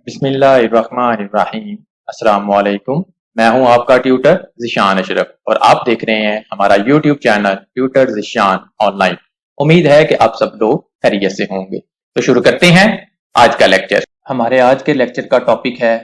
बिस्मिल्लाहिर्रहमानिर्रहीम। अस्सलाम वालेकुम। मैं हूं आपका ट्यूटर ज़िशान अशरफ और आप देख रहे हैं हमारा YouTube channel tutor Zeeshan online. उम्मीद है कि आप सब लोग खैरियत से होंगे। तो शुरू करते हैं आज का लेक्चर। हमारे आज के लेक्चर का टॉपिक है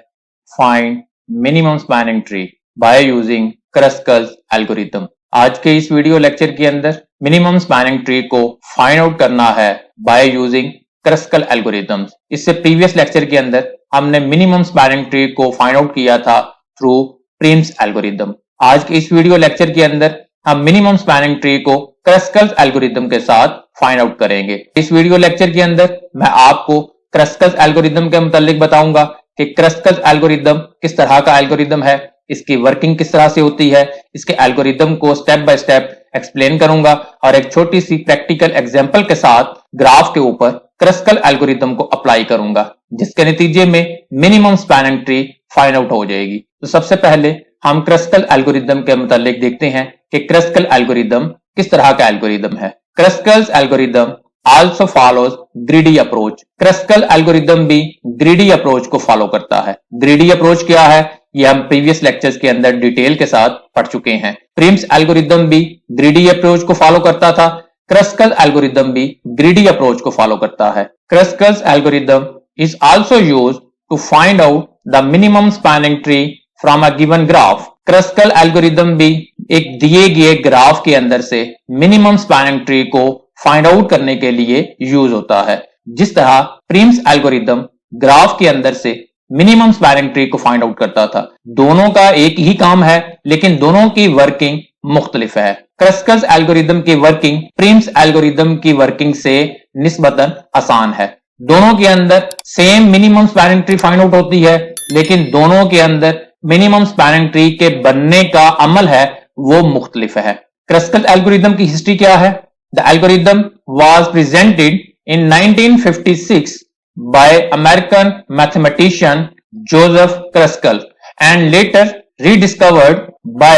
find minimum spanning tree by using Kruskal's algorithm. आज के इस वीडियो लेक्चर के अंदर मिनिमम स्पैनिंग ट्री को फाइंड आउट करना है बाय यूजिंग क्रस्कल एल्गोरिथम्स। इससे प्रीवियस लेक्चर के अंदर हमने मिनिमम स्पैनिंग ट्री को फाइंड आउट किया था थ्रू प्रिम्स एल्गोरिथम। आज के इस वीडियो लेक्चर के अंदर हम मिनिमम स्पैनिंग ट्री को क्रस्कल एल्गोरिथम के साथ फाइंड आउट करेंगे। इस वीडियो लेक्चर के अंदर मैं आपको क्रस्कल एल्गोरिथम के मुतालिक बताऊंगा कि क्रस्कल एल्गोरिथम किस तरह का एल्गोरिथम है, इसकी वर्किंग किस तरह से होती है, इसके एल्गोरिथम को स्टेप बाय स्टेप एक्सप्लेन करूंगा और एक छोटी सी प्रैक्टिकल एग्जांपल के साथ ग्राफ के ऊपर क्रस्कल एल्गोरिथम को अप्लाई करूंगा, जिसके नतीजे में minimum spanning tree find out हो जाएगी। तो सबसे पहले हम क्रस्कल एल्गोरिथम के मुतालिक देखते हैं कि क्रस्कल एल्गोरिथम किस तरह का एल्गोरिथम है। Kruskal algorithm also follows greedy approach. Kruskal algorithm भी ग्रीडी अप्रोच को फॉलो करता है। ग्रीडी अप्रोच क्या है, ये हम प्रीवियस लेक्चर्स के अंदर डिटेल के साथ पढ़ चुके हैं। प्रिम्स एल्गोरिथम भी ग्रीडी अप्रोच को फॉलो करता था। क्रस्कल एल्गोरिथम भी ग्रीडी अप्रोच को फॉलो करता है। Kruskal algorithm is also used to find out the minimum spanning tree from a given graph. Kruskal algorithm भी एक दिए गए ग्राफ के अंदर से मिनिमम स्पैनिंग ट्री को फाइंड आउट करने के लिए यूज होता है। जिस तरह प्रिम्स एल्गोरिथम ग्राफ के अंदर से मिनिमम स्पैनिंग ट्री को फाइंड आउट करता था। दोनों का एक ही काम है, लेकिन दोनों की वर्किंग मुख्तलिफ है। क्रस्कल एल्गोरिथम की वर्किंग प्रिम्स एल्गोरिथम की वर्किंग से निस्बतन आसान है। दोनों के अंदर same minimum spanning tree find out होती है, लेकिन दोनों के अंदर मिनिमम स्पैनिंग ट्री के बनने का अमल है वो मुख्तलिफ है। क्रस्कल एल्गोरिथम की हिस्ट्री क्या है? The algorithm was presented in 1956 by American mathematician Joseph Kruskal and later rediscovered by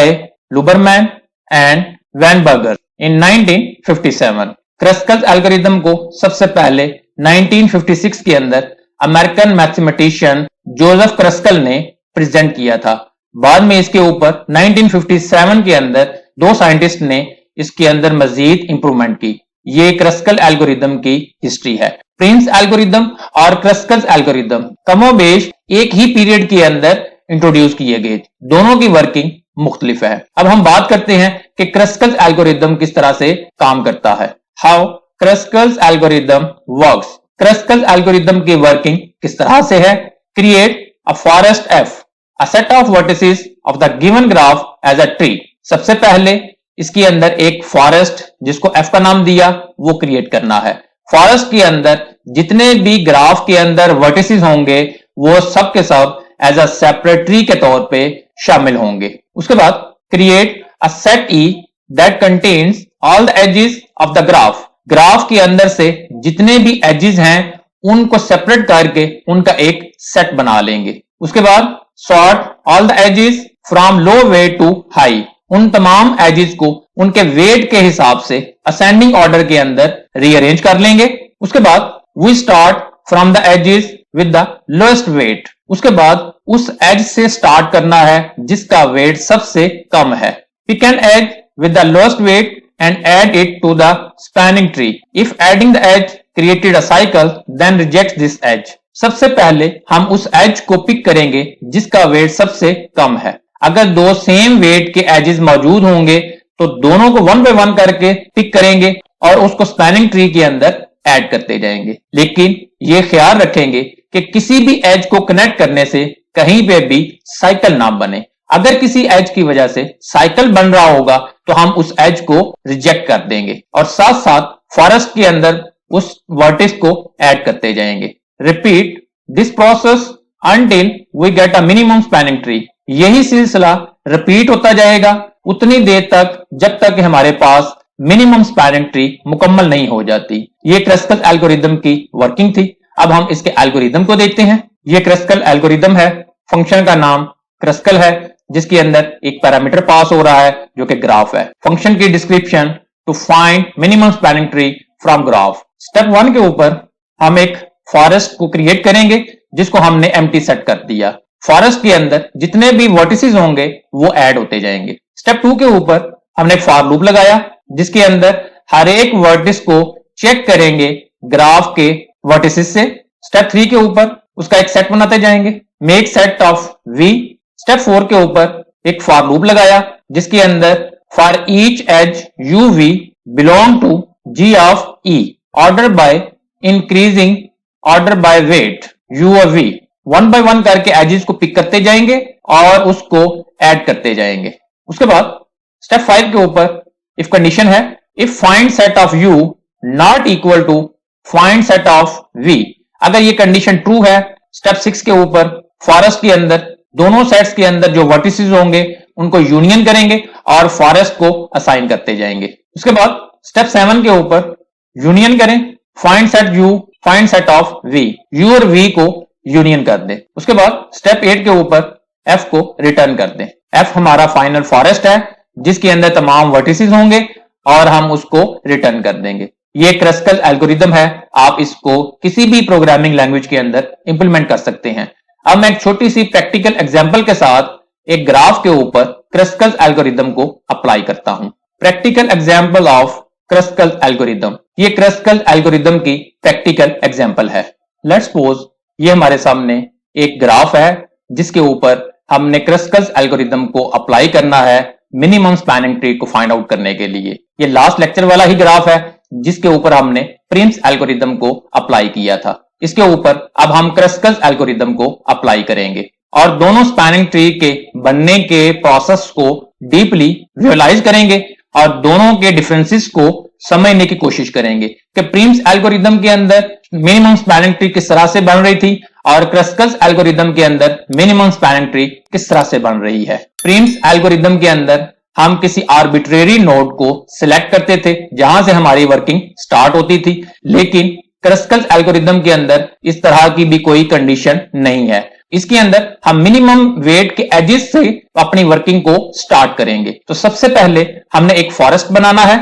Luhrmann and Weinberger in 1957। क्रस्कल algorithm को सबसे पहले 1956 के अंदर अमेरिकन मैथमेटिशियन जोसेफ क्रस्कल ने प्रेजेंट किया था। बाद में इसके ऊपर 1957 के अंदर दो साइंटिस्ट ने इसके अंदर मजीद इंप्रूवमेंट की। ये क्रस्कल एल्गोरिथम की हिस्ट्री है। प्रिम्स एल्गोरिथम और क्रस्कल एल्गोरिथम कमोबेश एक ही पीरियड के अंदर इंट्रोड्यूस किए गए। दोनों की वर्किंग मुख्तलिफ है। अब हम बात करते हैं कि क्रस्कल एल्गोरिथम किस तरह से काम करता है। How Kruskal algorithm works. Kruskal algorithm की वर्किंग किस तरह से है? Create a forest F, a set of vertices of the given graph as a tree. सबसे पहले इसके अंदर एक फॉरेस्ट जिसको एफ का नाम दिया वो क्रिएट करना है। फॉरेस्ट के अंदर जितने भी ग्राफ के अंदर वर्टिसेस होंगे वो सब के सब एज अ सेपरेट ट्री के तौर पे शामिल होंगे। उसके बाद create a set E that contains all the edges of the graph. Graph के अंदर से जितने भी एजेस हैं उनको सेपरेट करके उनका एक सेट बना लेंगे। उसके बाद sort all the edges from low weight to high. उन तमाम एजेस को उनके वेट के हिसाब से असेंडिंग ऑर्डर के अंदर रीअरेंज कर लेंगे। उसके बाद we start from the edges with the lowest weight. उसके बाद उस एज से स्टार्ट करना है जिसका वेट सबसे कम है। Pick an edge with the lowest weight and add it to the spanning tree. If adding the edge created a cycle then reject this edge. सबसे पहले हम उस एज को पिक करेंगे जिसका वेट सबसे कम है। अगर दो सेम वेट के एजेस मौजूद होंगे तो दोनों को वन बाय वन करके पिक करेंगे और उसको स्पैनिंग ट्री के अंदर ऐड करते जाएंगे। लेकिन ये ख्याल रखेंगे कि किसी भी एज को कनेक्ट करने से कहीं पे भी साइकिल ना बने। अगर किसी एज की वजह से साइकिल बन रहा होगा तो हम उस एज को रिजेक्ट कर देंगे और साथ साथ फॉरेस्ट के अंदर उस वर्टिस को ऐड करते जाएंगे। Repeat this process until we get a minimum spanning tree। यही सिलसिला रिपीट होता जाएगा उतनी देर तक जब तक हमारे पास मिनिमम स्पैनिंग ट्री मुकम्मल नहीं हो जाती। ये क्रस्कल एल्गोरिथम की वर्किंग थी। अब हम इसके एल्गोरिथम को देखते हैं। ये क्रस्कल एल्गोरिथम है। फंक्शन का नाम क्रस्कल है जिसके अंदर एक पैरामीटर पास हो रहा है जो कि ग्राफ है। फंक्शन की description to find minimum spanning tree from graph. Step 1 के ऊपर हम एक फॉरेस्ट को क्रिएट करेंगे जिसको हमने एम्प्टी सेट कर दिया। फॉरेस्ट के अंदर जितने भी वर्टिसेस होंगे वो ऐड होते जाएंगे। स्टेप 2 के ऊपर हमने फॉर लूप लगाया, जिसके अंदर हर एक वर्टिस को चेक करेंगे ग्राफ के वर्टिसेस से। स्टेप 3 के ऊपर उसका एक सेट बनाते जाएंगे, make set of v. Step 4 के ऊपर एक फॉर लूप लगाया, जिसके अंदर for each edge u v belong to G of E order by increasing order by weight u और वी, वन बाय वन करके एजेस को पिक करते जाएंगे और उसको ऐड करते जाएंगे। उसके बाद स्टेप 5 के ऊपर इफ कंडीशन है, if find set of u not equal to find set of v. अगर ये कंडीशन ट्रू है, स्टेप 6 के ऊपर फॉरेस्ट के अंदर दोनों सेट्स के अंदर जो वर्टिसेस होंगे उनको यूनियन करेंगे और फॉरेस्ट को असाइन करते जाएंगे। उसके बाद स्टेप 7 के ऊपर यूनियन करें, find set u find set of v, u और वी को यूनियन कर दें। उसके बाद स्टेप 8 के ऊपर एफ को रिटर्न कर दें। एफ हमारा फाइनल फॉरेस्ट है जिसके अंदर तमाम वर्टिसेस होंगे और हम उसको रिटर्न कर देंगे। ये क्रस्कल एल्गोरिदम है, आप इसको किसी भी प्रोग्रामिंग लैंग्वेज के अंदर इंप्लीमेंट कर सकते हैं। अब मैं एक छोटी सी प्रैक्टिकल एग्जांपल के साथ एक ग्राफ के ऊपर क्रस्कल एल्गोरिदम को अप्लाई करता हूं। प्रैक्टिकल एग्जांपल ऑफ क्रस्कल एल्गोरिदम, ये क्रस्कल एल्गोरिदम की प्रैक्टिकल एग्जांपल है। लेट्स सपोज ये हमारे सामने एक ग्राफ है जिसके ऊपर हमने क्रस्कल एल्गोरिदम को अप्लाई करना है मिनिमम स्पैनिंग ट्री को फाइंड आउट करने के लिए। ये लास्ट लेक्चर वाला ही ग्राफ है जिसके ऊपर हमने प्रिम्स एल्गोरिदम को अप्लाई किया था। इसके ऊपर अब हम क्रस्कल एल्गोरिदम को अप्लाई करेंगे और दोनों स्पैनिंग ट्री के बनने के प्रोसेस को डीपली विजुअलाइज करेंगे और दोनों के डिफरेंसेस को समझने की कोशिश करेंगे कि प्रिम्स एल्गोरिदम के अंदर मिनिमम स्पैनिंग ट्री किस तरह से बन रही थी और क्रस्कल एल्गोरिदम के अंदर मिनिमम स्पैनिंग ट्री किस तरह से बन रही है। प्रिम्स एल्गोरिदम के अंदर हम किसी आर्बिट्रेरी नोड को सिलेक्ट करते थे जहां से हमारी वर्किंग स्टार्ट होती थी, लेकिन क्रस्कल एल्गोरिदम के अंदर इस तरह की भी कोई कंडीशन नहीं है। इसके अंदर हम मिनिमम वेट के एजेस से अपनी वर्किंग को स्टार्ट करेंगे। तो सबसे पहले हमने एक फॉरेस्ट बनाना है।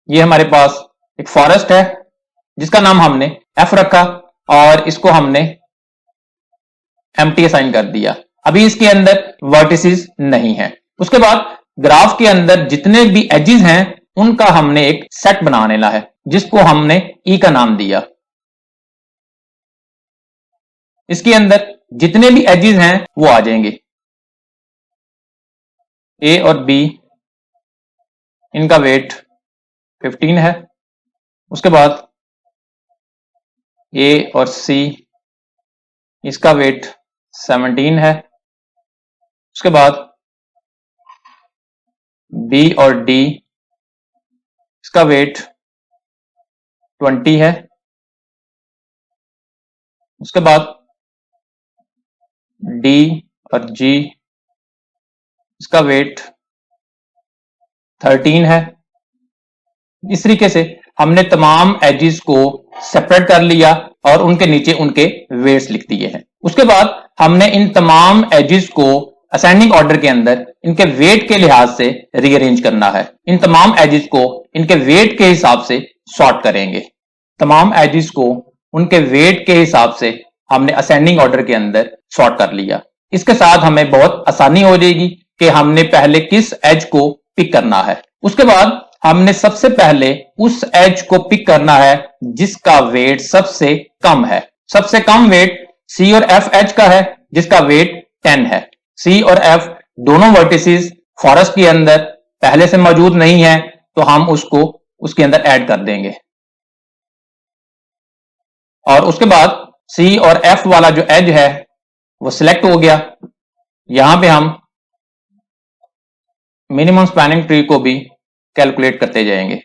ये हमारे पास एक फॉरेस्ट है जिसका नाम हमने एफ रखा और इसको हमने एम्प्टी असाइन कर दिया। अभी इसके अंदर वर्टिसेस नहीं है। उसके बाद ग्राफ के अंदर जितने भी एजेस हैं उनका हमने एक सेट बना लेना है जिसको हमने ई का नाम दिया। इसके अंदर जितने भी एजेस हैं वो आ जाएंगे। ए और बी इनका वेट 15 है। उसके बाद ए और सी इसका वेट 17 है। उसके बाद बी और डी इसका वेट 20 है। उसके बाद डी और जी इसका वेट 13 है। इस तरीके से हमने तमाम एजेस को सेपरेट कर लिया और उनके नीचे उनके वेट्स लिख दिए हैं। उसके बाद हमने इन तमाम एजेस को असेंडिंग ऑर्डर के अंदर इनके वेट के लिहाज से रीअरेंज करना है। इन तमाम एजेस को इनके वेट के हिसाब से सॉर्ट करेंगे। तमाम एजेस को उनके वेट के हिसाब से हमने असेंडिंग ऑर्डर के अंदर सॉर्ट कर लिया। इसके साथ हमें बहुत आसानी हो जाएगी कि हमने पहले किस एज को पिक करना है। उसके बाद हमने सबसे पहले उस एज को पिक करना है जिसका वेट सबसे कम है। सबसे कम वेट सी और एफ एज का है जिसका वेट 10 है। सी और एफ दोनों वर्टिसेस फॉरेस्ट के अंदर पहले से मौजूद नहीं है तो हम उसको उसके अंदर ऐड कर देंगे और उसके बाद सी और एफ वाला जो एज है वो सिलेक्ट हो गया। यहां पे हम मिनिमम स्पैनिंग ट्री को भी कैलकुलेट करते जाएंगे।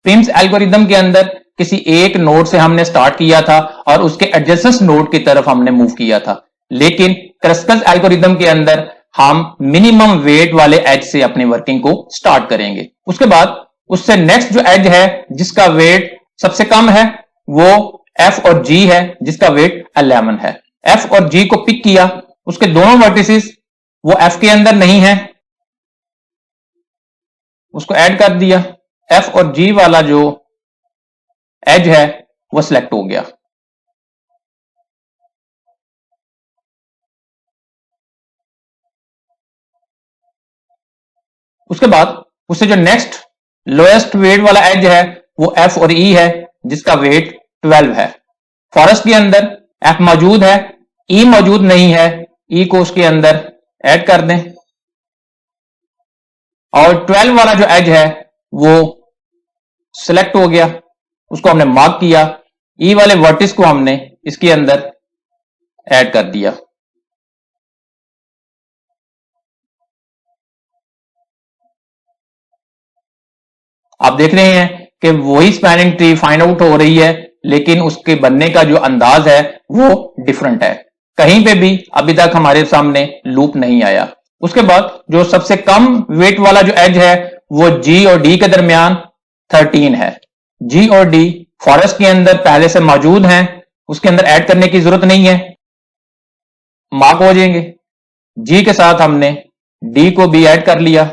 प्रिम्स एल्गोरिदम के अंदर किसी एक नोड से हमने स्टार्ट किया था और उसके एडजेसेंट नोड की तरफ हमने मूव किया था, लेकिन क्रस्कल एल्गोरिदम के अंदर हम मिनिमम वेट वाले एज से अपनी वर्किंग को स्टार्ट करेंगे। उसके बाद उससे नेक्स्ट जो एज है जिसका वेट सबसे कम है वो एफ और जी है जिसका वेट 11 है। एफ और जी को पिक किया, उसके दोनों वर्टिसेस वो एफ के अंदर नहीं है, उसको ऐड कर दिया। एफ और जी वाला जो एज है वो सिलेक्ट हो गया। उसके बाद उससे जो नेक्स्ट लोएस्ट वेट वाला एज है वो एफ और ई है, जिसका वेट 12 है। फॉरेस्ट के अंदर एफ मौजूद है, ई मौजूद नहीं है, ई को उसके अंदर ऐड कर दें। और 12 वाला जो एज है वो सिलेक्ट हो गया, उसको हमने मार्क किया। ई वाले वर्टिस को हमने इसके अंदर ऐड कर दिया। आप देख रहे हैं कि वही स्पैनिंग ट्री फाइंड आउट हो रही है, लेकिन उसके बनने का जो अंदाज है वो डिफरेंट है। कहीं पे भी अभी तक हमारे सामने लूप नहीं आया। उसके बाद जो सबसे कम वेट वाला जो एज है वो जी और डी के दरमियान 13 है। जी और डी फॉरेस्ट के अंदर पहले से मौजूद हैं, उसके अंदर ऐड करने की जरूरत नहीं है, मार्क हो जाएंगे। जी के साथ हमने डी को भी ऐड कर लिया।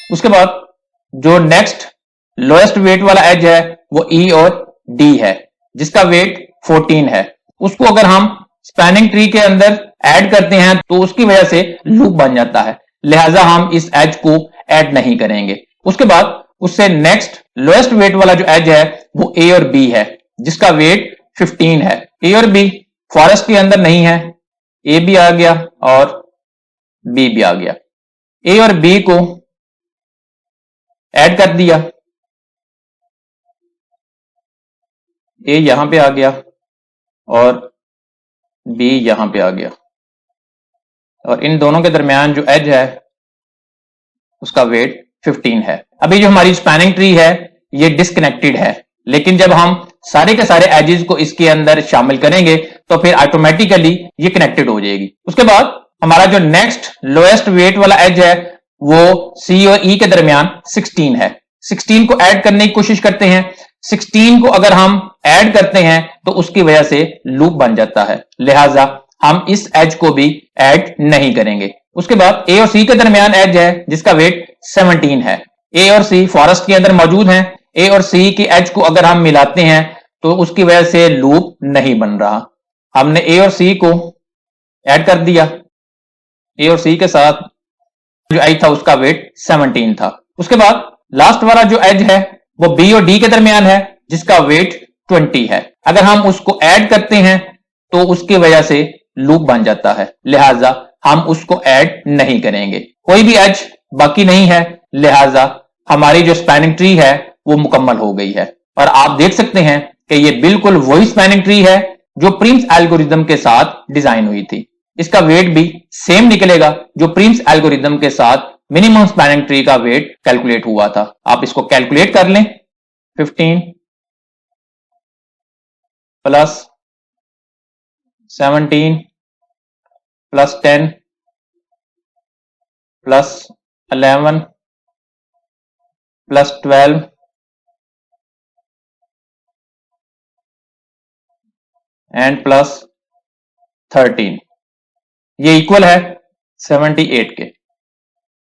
उसके बाद जो नेक्स्ट लोएस्ट वेट वाला एज है वो ई और डी है, जिसका वेट 14 है। उसको अगर हम स्पैनिंग ट्री के अंदर ऐड करते हैं तो उसकी वजह से लूप बन जाता है, लिहाजा हम इस एज को ऐड नहीं करेंगे। उसके बाद उससे नेक्स्ट लोएस्ट वेट वाला जो एज है वो ए और बी है, जिसका वेट 15 है। ए और बी फॉरेस्ट के अंदर नहीं है, ए भी आ गया और बी भी आ गया। ए और बी को ऐड कर दिया, ए यहां पे आ गया और बी यहां पे आ गया, और इन दोनों के दरमियान जो एज है उसका वेट 15 है। अभी जो हमारी स्पैनिंग ट्री है ये डिस्कनेक्टेड है, लेकिन जब हम सारे के सारे एजेस को इसके अंदर शामिल करेंगे तो फिर ऑटोमेटिकली ये कनेक्टेड हो जाएगी। उसके बाद हमारा जो नेक्स्ट लोएस्ट वेट वाला एज है वो सी और ई के दरमियान 16 है। 16 को ऐड करने की कोशिश करते हैं। 16 को अगर हम ऐड करते हैं तो उसकी वजह से लूप बन जाता है, लिहाजा हम इस एज को भी ऐड नहीं करेंगे। उसके बाद ए और सी के दरमियान एज है जिसका वेट 17 है। ए और सी फॉरेस्ट के अंदर मौजूद हैं। ए और सी की एज को अगर हम मिलाते हैं तो उसकी वजह से लूप नहीं बन रहा। हमने ए और सी को ऐड कर दिया। ए और सी के साथ जो एज था उसका वेट 17 था। उसके बाद लास्ट वाला जो एज है वो बी और डी के दरमियान है, जिसका वेट 20 है। अगर हम उसको ऐड करते हैं तो उसकी वजह से लूप बन जाता है, लिहाजा हम उसको ऐड नहीं करेंगे। कोई भी एज बाकी नहीं है, लिहाजा हमारी जो स्पैनिंग ट्री है वो मुकम्मल हो गई है। और आप देख सकते हैं कि ये बिल्कुल वही स्पैनिंग ट्री है जो प्रिम्स एल्गोरिथम के साथ डिजाइन हुई थी। इसका वेट भी सेम निकलेगा जो प्रिम्स एल्गोरिथम के साथ मिनिमम स्पैनिंग ट्री का वेट कैलकुलेट हुआ था। आप इसको कैलकुलेट कर लें। 15 plus 17 plus 10 plus 11 plus 12 and plus 13, ये इक्वल है 78 के।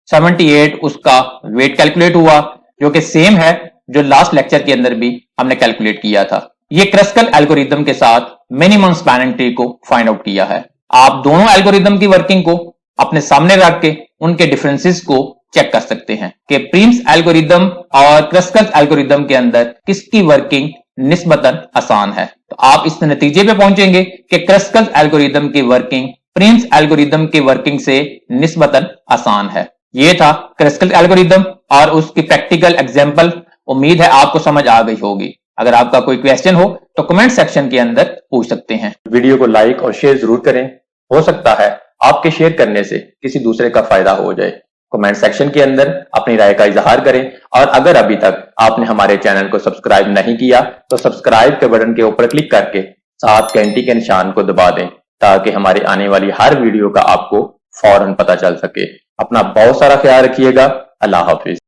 78 उसका वेट कैलकुलेट हुआ, जो कि सेम है जो लास्ट लेक्चर के अंदर भी हमने कैलकुलेट किया था। ये क्रस्कल एल्गोरिथम के साथ मिनिमम स्पैनिंग ट्री को फाइंड आउट किया है। आप दोनों एल्गोरिथम की वर्किंग को अपने सामने रख के उनके डिफरेंसेस को चेक कर सकते हैं कि प्रिम्स एल्गोरिथम और क्रस्कल एल्गोरिथम के अंदर किसकी वर्किंग निस्बतन आसान है। तो आप इस नतीजे पे पहुंचेंगे कि क्रस्कल एल्गोरिथम की वर्किंग प्रिम्स एल्गोरिथम की वर्किंग से निस्बतन आसान है। ये था क्रस्कल एल्गोरिथम और उसकी प्रैक्टिकल एग्जांपल। उम्मीद है आपको समझ आ गई होगी। अगर आपका कोई क्वेश्चन हो तो कमेंट सेक्शन के अंदर पूछ सकते हैं। वीडियो को लाइक और शेयर जरूर करें। हो सकता है आपके शेयर करने से किसी दूसरे का फायदा हो जाए। कमेंट सेक्शन के अंदर अपनी राय का इजहार करें, और अगर अभी तक आपने हमारे चैनल को सब्सक्राइब नहीं किया तो सब्सक्राइब के बटन के ऊपर क्लिक करके साथ घंटी के निशान को दबा दें, ताकि हमारी आने वाली हर वीडियो का आपको फौरन पता चल सके। अपना बहुत सारा ख्याल रखिएगा। अल्लाह हाफिज।